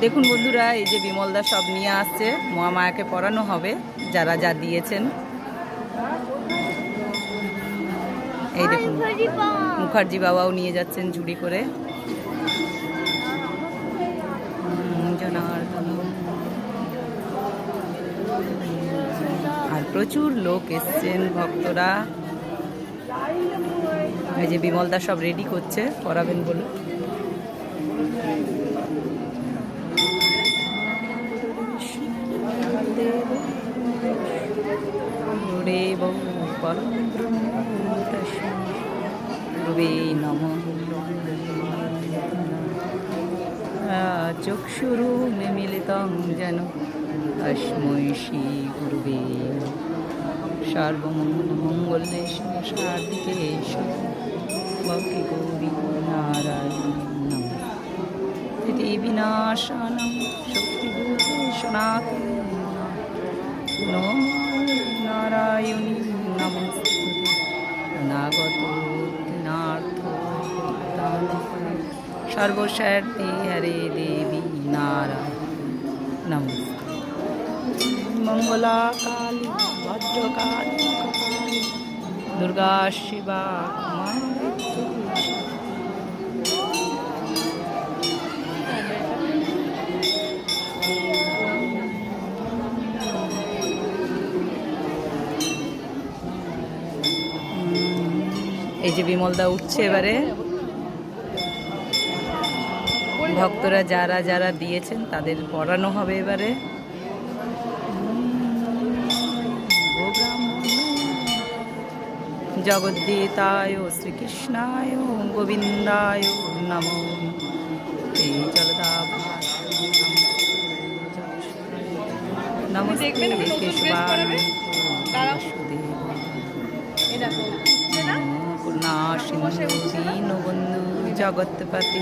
দেখুন বন্ধুরা, এই যে বিমলদা সব নিয়ে আসছে, মহামায়াকে পড়ানো হবে যারা যা দিয়েছেন। এই দেখুন মুখার্জি বাবাও নিয়ে যাচ্ছেন ঝুড়ি করে। আর প্রচুর লোক এসছেন, ভক্তরা। এই যে বিমলদা সব রেডি করছে পড়াবেন বলে। চক্ষুরু মিলিতং যেন তস্मै শ্রী গুরুবে সর্বমঙ্গলে সার্বিকে ভক্তি গৌরী নারায়ণ নমঃ বিনাশানং শক্তিভূতে সনাতন নারায়ণী নমস্তুতে নাগত নার্থ সর্বস্বার্থে হরে দেবী নারায়ণ নমস্তে। মঙ্গলা কালী ভদ্রকালী দুর্গা শিবা এই যে বিমলদা উঠছে এবারে। ভক্তরা যারা যারা দিয়েছেন তাদের পড়ানো হবে এবারে। জগদ্দিতায় শ্রীকৃষ্ণায় গোবিন্দায় নমো নমস্তে কেশবায় করুণা সিন্ধু দীনবন্ধু জগৎপতি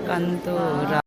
কান্ত।